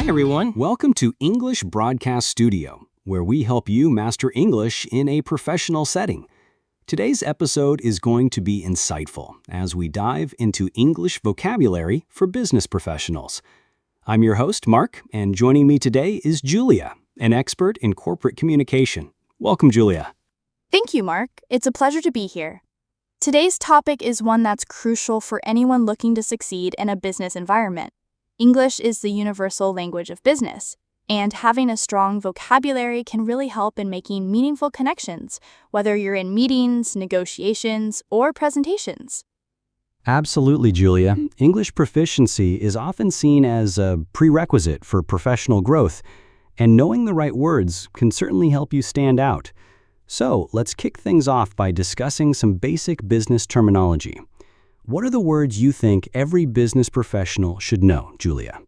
Hi, everyone. Welcome to English Broadcast Studio, where we help you master English in a professional setting. Today's episode is going to be insightful as we dive into English vocabulary for business professionals. I'm your host, Mark, and joining me today is Julia, an expert in corporate communication. Welcome, Julia. Thank you, Mark. It's a pleasure to be here. Today's topic is one that's crucial for anyone looking to succeed in a business environment. English is the universal language of business, and having a strong vocabulary can really help in making meaningful connections, whether you're in meetings, negotiations, or presentations. Absolutely, Julia. English proficiency is often seen as a prerequisite for professional growth, and knowing the right words can certainly help you stand out. So, let's kick things off by discussing some basic business terminology. What are the words you think every business professional should know, Julia?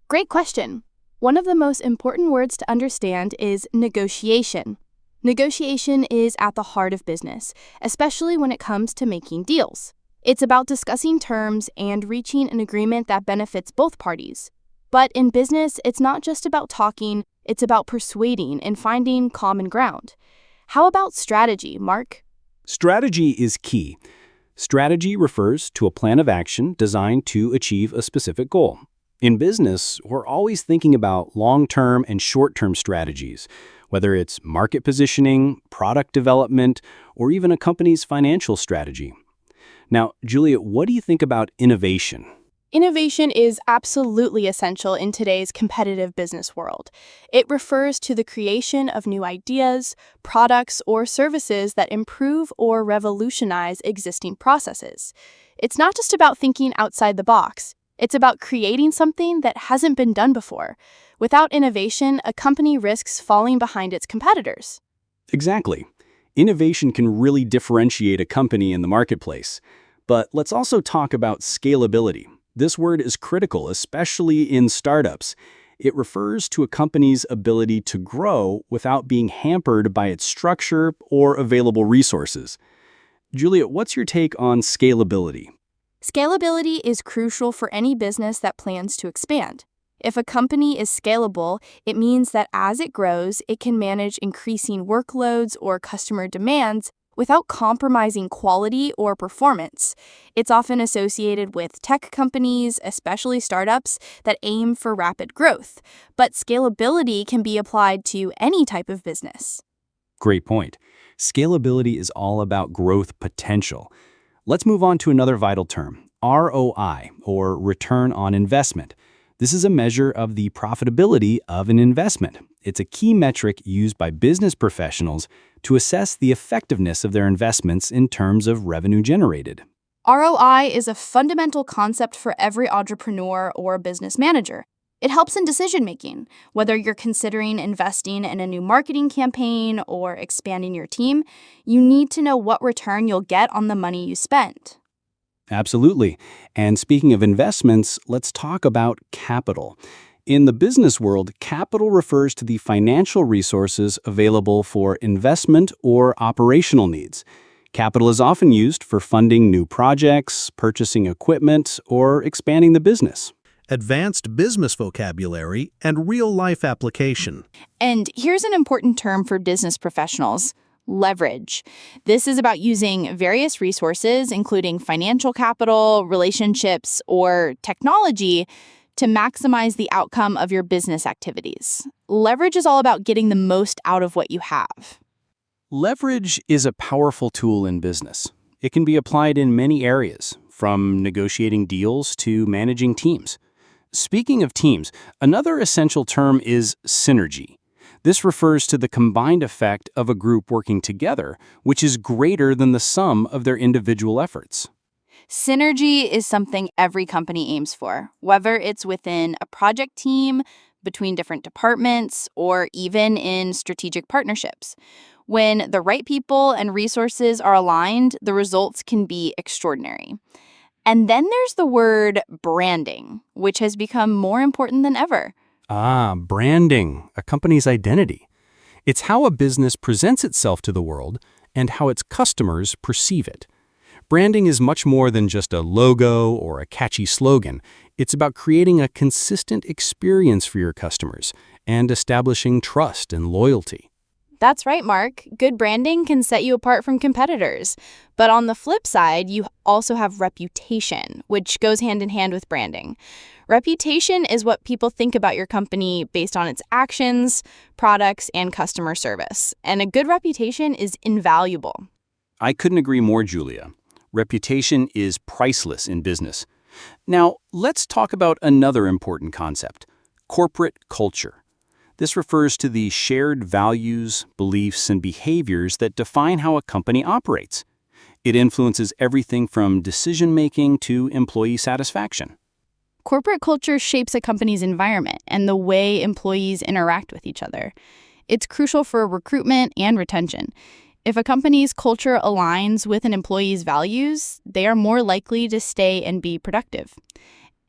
Great question. One of the most important words to understand is negotiation. Negotiation is at the heart of business, especially when it comes to making deals. It's about discussing terms and reaching an agreement that benefits both parties. But in business, it's not just about talking, it's about persuading and finding common ground. How about strategy, Mark? Strategy is key. Strategy refers to a plan of action designed to achieve a specific goal. In business, we're always thinking about long-term and short-term strategies, whether it's market positioning, product development, or even a company's financial strategy. Now, Julia, what do you think about innovation? Innovation is absolutely essential in today's competitive business world. It refers to the creation of new ideas, products, or services that improve or revolutionize existing processes. It's not just about thinking outside the box. It's about creating something that hasn't been done before. Without innovation, a company risks falling behind its competitors. Exactly. Innovation can really differentiate a company in the marketplace. But let's also talk about scalability. This word is critical, especially in startups. It refers to a company's ability to grow without being hampered by its structure or available resources. Julia, what's your take on scalability? Scalability is crucial for any business that plans to expand. If a company is scalable, it means that as it grows, it can manage increasing workloads or customer demands without compromising quality or performance. It's often associated with tech companies, especially startups, that aim for rapid growth. But scalability can be applied to any type of business. Great point. Scalability is all about growth potential. Let's move on to another vital term, ROI, or return on investment. This is a measure of the profitability of an investment. It's a key metric used by business professionals to assess the effectiveness of their investments in terms of revenue generated. ROI is a fundamental concept for every entrepreneur or business manager. It helps in decision-making, whether you're considering investing in a new marketing campaign or expanding your team. You need to know what return you'll get on the money you spend. Absolutely. And speaking of investments, let's talk about capital. In the business world, capital refers to the financial resources available for investment or operational needs. Capital is often used for funding new projects, purchasing equipment, or expanding the business. Advanced business vocabulary and real-life application. And here's an important term for business professionals: leverage. This is about using various resources, including financial capital, relationships, or technology, to maximize the outcome of your business activities. Leverage is all about getting the most out of what you have. Leverage is a powerful tool in business. It can be applied in many areas, from negotiating deals to managing teams. Speaking of teams, another essential term is synergy. This refers to the combined effect of a group working together, which is greater than the sum of their individual efforts. Synergy is something every company aims for, whether it's within a project team, between different departments, or even in strategic partnerships. When the right people and resources are aligned, the results can be extraordinary. And then there's the word branding, which has become more important than ever. Branding, a company's identity. It's how a business presents itself to the world and how its customers perceive it. Branding is much more than just a logo or a catchy slogan. It's about creating a consistent experience for your customers and establishing trust and loyalty. That's right, Mark. Good branding can set you apart from competitors. But on the flip side, you also have reputation, which goes hand in hand with branding. Reputation is what people think about your company based on its actions, products, and customer service. And a good reputation is invaluable. I couldn't agree more, Julia. Reputation is priceless in business. Now, let's talk about another important concept: corporate culture. This refers to the shared values, beliefs, and behaviors that define how a company operates. It influences everything from decision-making to employee satisfaction. Corporate culture shapes a company's environment and the way employees interact with each other. It's crucial for recruitment and retention. If a company's culture aligns with an employee's values, they are more likely to stay and be productive.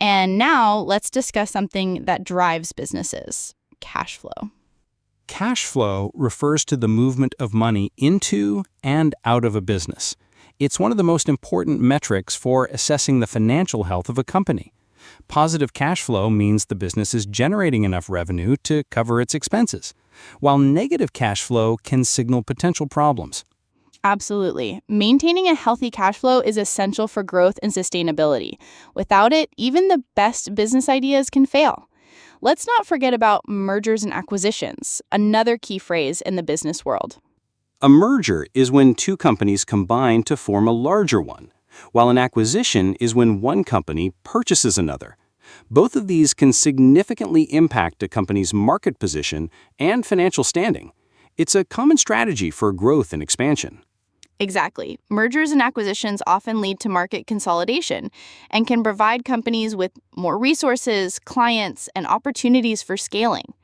And now let's discuss something that drives businesses: cash flow. Cash flow refers to the movement of money into and out of a business. It's one of the most important metrics for assessing the financial health of a company. Positive cash flow means the business is generating enough revenue to cover its expenses, while negative cash flow can signal potential problems. Absolutely. Maintaining a healthy cash flow is essential for growth and sustainability. Without it, even the best business ideas can fail. Let's not forget about mergers and acquisitions, another key phrase in the business world. A merger is when two companies combine to form a larger one, while an acquisition is when one company purchases another. Both of these can significantly impact a company's market position and financial standing. It's a common strategy for growth and expansion. Exactly. Mergers and acquisitions often lead to market consolidation and can provide companies with more resources, clients, and opportunities for scaling.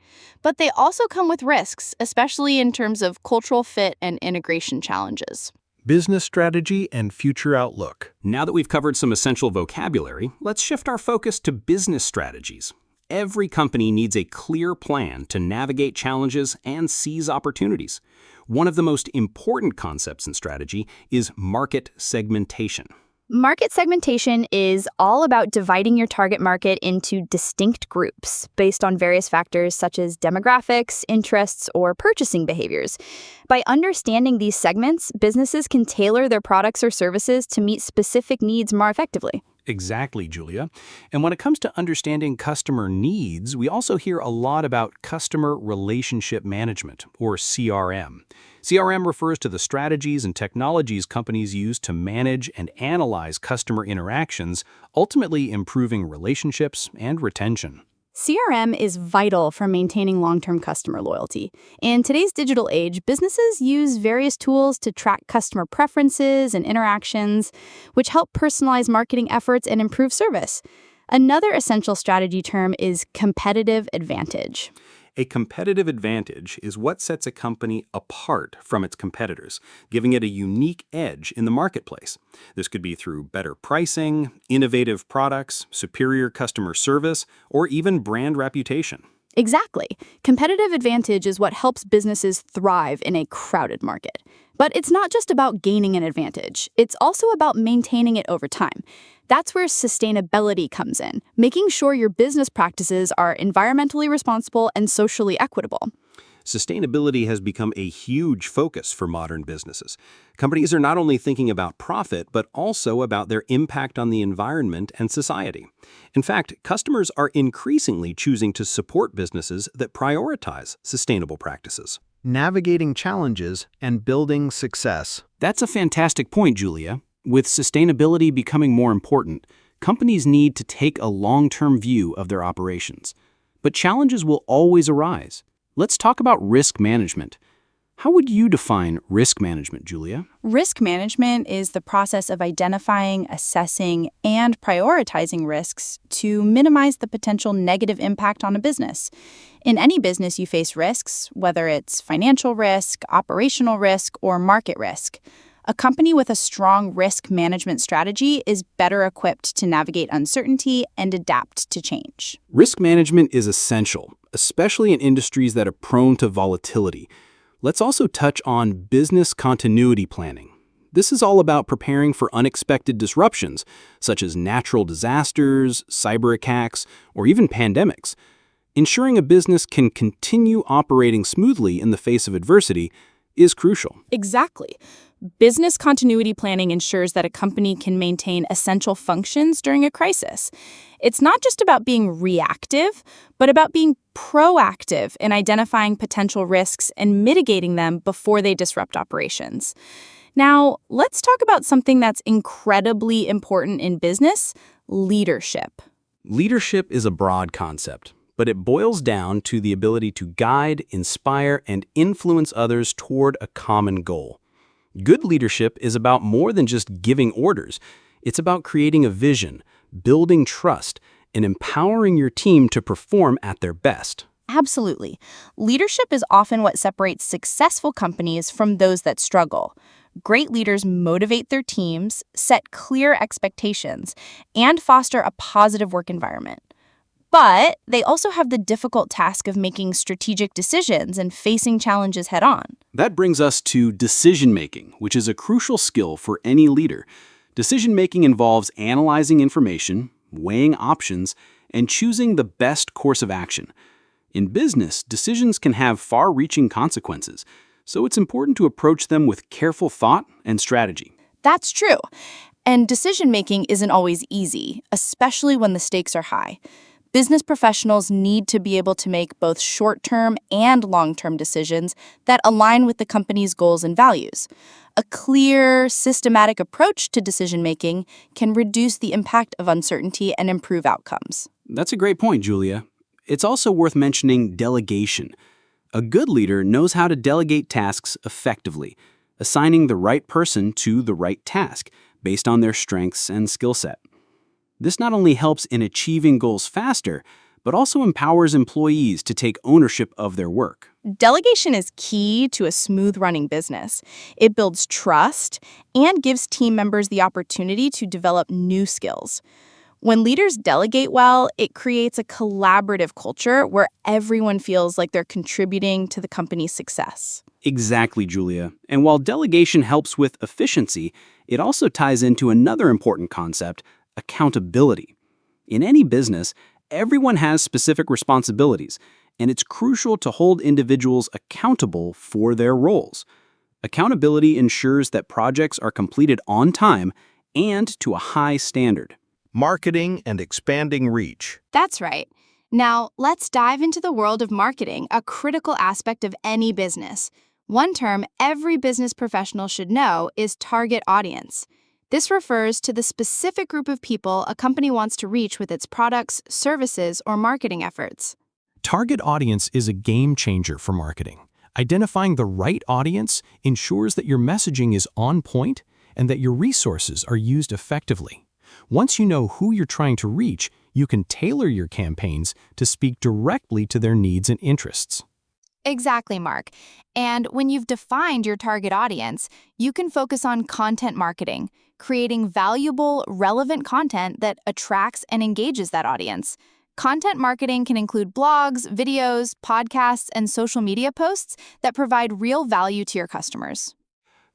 But they also come with risks, especially in terms of cultural fit and integration challenges. Business strategy and future outlook. Now that we've covered some essential vocabulary, let's shift our focus to business strategies. Every company needs a clear plan to navigate challenges and seize opportunities. One of the most important concepts in strategy is market segmentation. Market segmentation is all about dividing your target market into distinct groups based on various factors such as demographics, interests, or purchasing behaviors. By understanding these segments, businesses can tailor their products or services to meet specific needs more effectively. Exactly, Julia. And when it comes to understanding customer needs, we also hear a lot about customer relationship management, or CRM. CRM refers to the strategies and technologies companies use to manage and analyze customer interactions, ultimately improving relationships and retention. CRM is vital for maintaining long-term customer loyalty. In today's digital age, businesses use various tools to track customer preferences and interactions, which help personalize marketing efforts and improve service. Another essential strategy term is competitive advantage. A competitive advantage is what sets a company apart from its competitors, giving it a unique edge in the marketplace. This could be through better pricing, innovative products, superior customer service, or even brand reputation. Exactly. Competitive advantage is what helps businesses thrive in a crowded market. But it's not just about gaining an advantage. It's also about maintaining it over time. That's where sustainability comes in, making sure your business practices are environmentally responsible and socially equitable. Sustainability has become a huge focus for modern businesses. Companies are not only thinking about profit, but also about their impact on the environment and society. In fact, customers are increasingly choosing to support businesses that prioritize sustainable practices. Navigating challenges and building success. That's a fantastic point, Julia. With sustainability becoming more important, companies need to take a long-term view of their operations. But challenges will always arise. Let's talk about risk management. How would you define risk management, Julia? Risk management is the process of identifying, assessing, and prioritizing risks to minimize the potential negative impact on a business. In any business, you face risks, whether it's financial risk, operational risk, or market risk. A company with a strong risk management strategy is better equipped to navigate uncertainty and adapt to change. Risk management is essential, especially in industries that are prone to volatility. Let's also touch on business continuity planning. This is all about preparing for unexpected disruptions, such as natural disasters, cyber attacks, or even pandemics. Ensuring a business can continue operating smoothly in the face of adversity is crucial. Exactly. Business continuity planning ensures that a company can maintain essential functions during a crisis. It's not just about being reactive, but about being proactive in identifying potential risks and mitigating them before they disrupt operations. Now, let's talk about something that's incredibly important in business: leadership. Leadership is a broad concept, but it boils down to the ability to guide, inspire, and influence others toward a common goal. Good leadership is about more than just giving orders. It's about creating a vision, building trust, and empowering your team to perform at their best. Absolutely. Leadership is often what separates successful companies from those that struggle. Great leaders motivate their teams, set clear expectations, and foster a positive work environment. But they also have the difficult task of making strategic decisions and facing challenges head on. That brings us to decision-making, which is a crucial skill for any leader. Decision-making involves analyzing information, weighing options, and choosing the best course of action. In business, decisions can have far-reaching consequences, so it's important to approach them with careful thought and strategy. That's true. And decision-making isn't always easy, especially when the stakes are high. Business professionals need to be able to make both short-term and long-term decisions that align with the company's goals and values. A clear, systematic approach to decision-making can reduce the impact of uncertainty and improve outcomes. That's a great point, Julia. It's also worth mentioning delegation. A good leader knows how to delegate tasks effectively, assigning the right person to the right task based on their strengths and skill set. This not only helps in achieving goals faster, but also empowers employees to take ownership of their work. Delegation is key to a smooth-running business. It builds trust and gives team members the opportunity to develop new skills. When leaders delegate well, it creates a collaborative culture where everyone feels like they're contributing to the company's success. Exactly, Julia. And while delegation helps with efficiency, it also ties into another important concept: accountability. In any business, everyone has specific responsibilities, and it's crucial to hold individuals accountable for their roles. Accountability ensures that projects are completed on time and to a high standard. Marketing and expanding reach. That's right. Now, let's dive into the world of marketing, a critical aspect of any business. One term every business professional should know is target audience. This refers to the specific group of people a company wants to reach with its products, services, or marketing efforts. Target audience is a game changer for marketing. Identifying the right audience ensures that your messaging is on point and that your resources are used effectively. Once you know who you're trying to reach, you can tailor your campaigns to speak directly to their needs and interests. Exactly, Mark. And when you've defined your target audience, you can focus on content marketing, creating valuable, relevant content that attracts and engages that audience. Content marketing can include blogs, videos, podcasts, and social media posts that provide real value to your customers.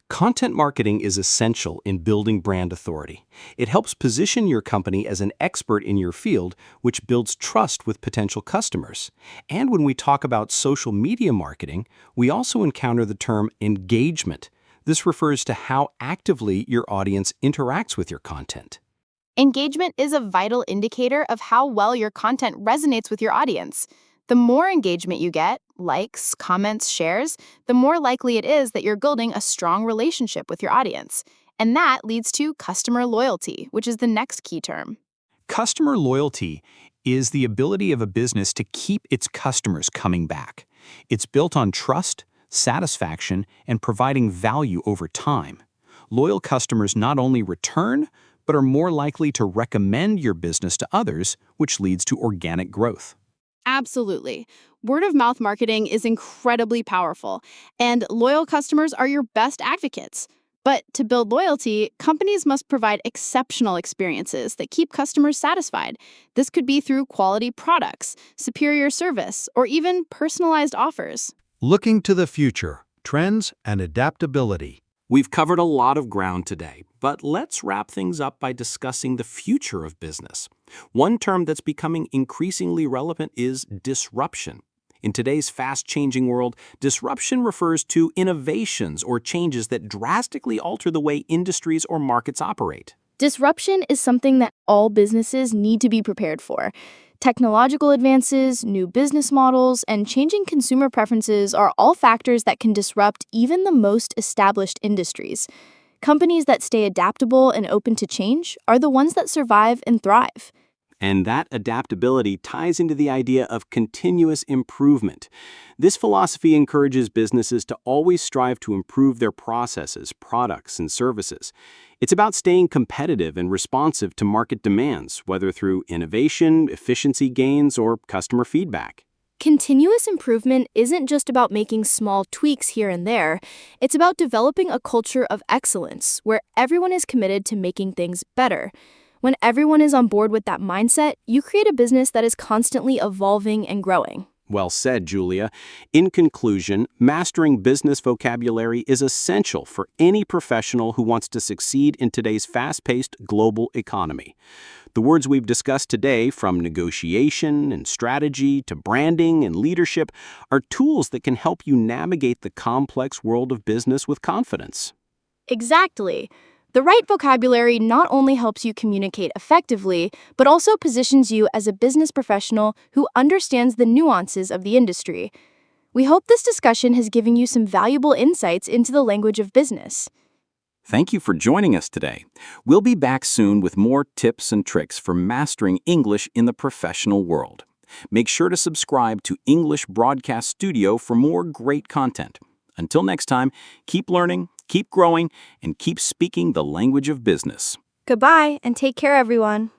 Content marketing is essential in building brand authority. It helps position your company as an expert in your field, which builds trust with potential customers. And when we talk about social media marketing, we also encounter the term engagement. This refers to how actively your audience interacts with your content. Engagement is a vital indicator of how well your content resonates with your audience. The more engagement you get, likes, comments, shares, the more likely it is that you're building a strong relationship with your audience. And that leads to customer loyalty, which is the next key term. Customer loyalty is the ability of a business to keep its customers coming back. It's built on trust, satisfaction, and providing value over time. Loyal customers not only return, but are more likely to recommend your business to others, which leads to organic growth. Absolutely. Word-of-mouth marketing is incredibly powerful, and loyal customers are your best advocates. But to build loyalty, companies must provide exceptional experiences that keep customers satisfied. This could be through quality products, superior service, or even personalized offers. Looking to the future, trends and adaptability. We've covered a lot of ground today, but let's wrap things up by discussing the future of business. One term that's becoming increasingly relevant is disruption. In today's fast-changing world, disruption refers to innovations or changes that drastically alter the way industries or markets operate. Disruption is something that all businesses need to be prepared for. Technological advances, new business models, and changing consumer preferences are all factors that can disrupt even the most established industries. Companies that stay adaptable and open to change are the ones that survive and thrive. And that adaptability ties into the idea of continuous improvement. This philosophy encourages businesses to always strive to improve their processes, products, and services. It's about staying competitive and responsive to market demands, whether through innovation, efficiency gains, or customer feedback. Continuous improvement isn't just about making small tweaks here and there. It's about developing a culture of excellence where everyone is committed to making things better. When everyone is on board with that mindset, you create a business that is constantly evolving and growing. Well said, Julia. In conclusion, mastering business vocabulary is essential for any professional who wants to succeed in today's fast-paced global economy. The words we've discussed today, from negotiation and strategy to branding and leadership, are tools that can help you navigate the complex world of business with confidence. Exactly. The right vocabulary not only helps you communicate effectively, but also positions you as a business professional who understands the nuances of the industry. We hope this discussion has given you some valuable insights into the language of business. Thank you for joining us today. We'll be back soon with more tips and tricks for mastering English in the professional world. Make sure to subscribe to English Broadcast Studio for more great content. Until next time, keep learning, keep growing, and keep speaking the language of business. Goodbye, and take care, everyone.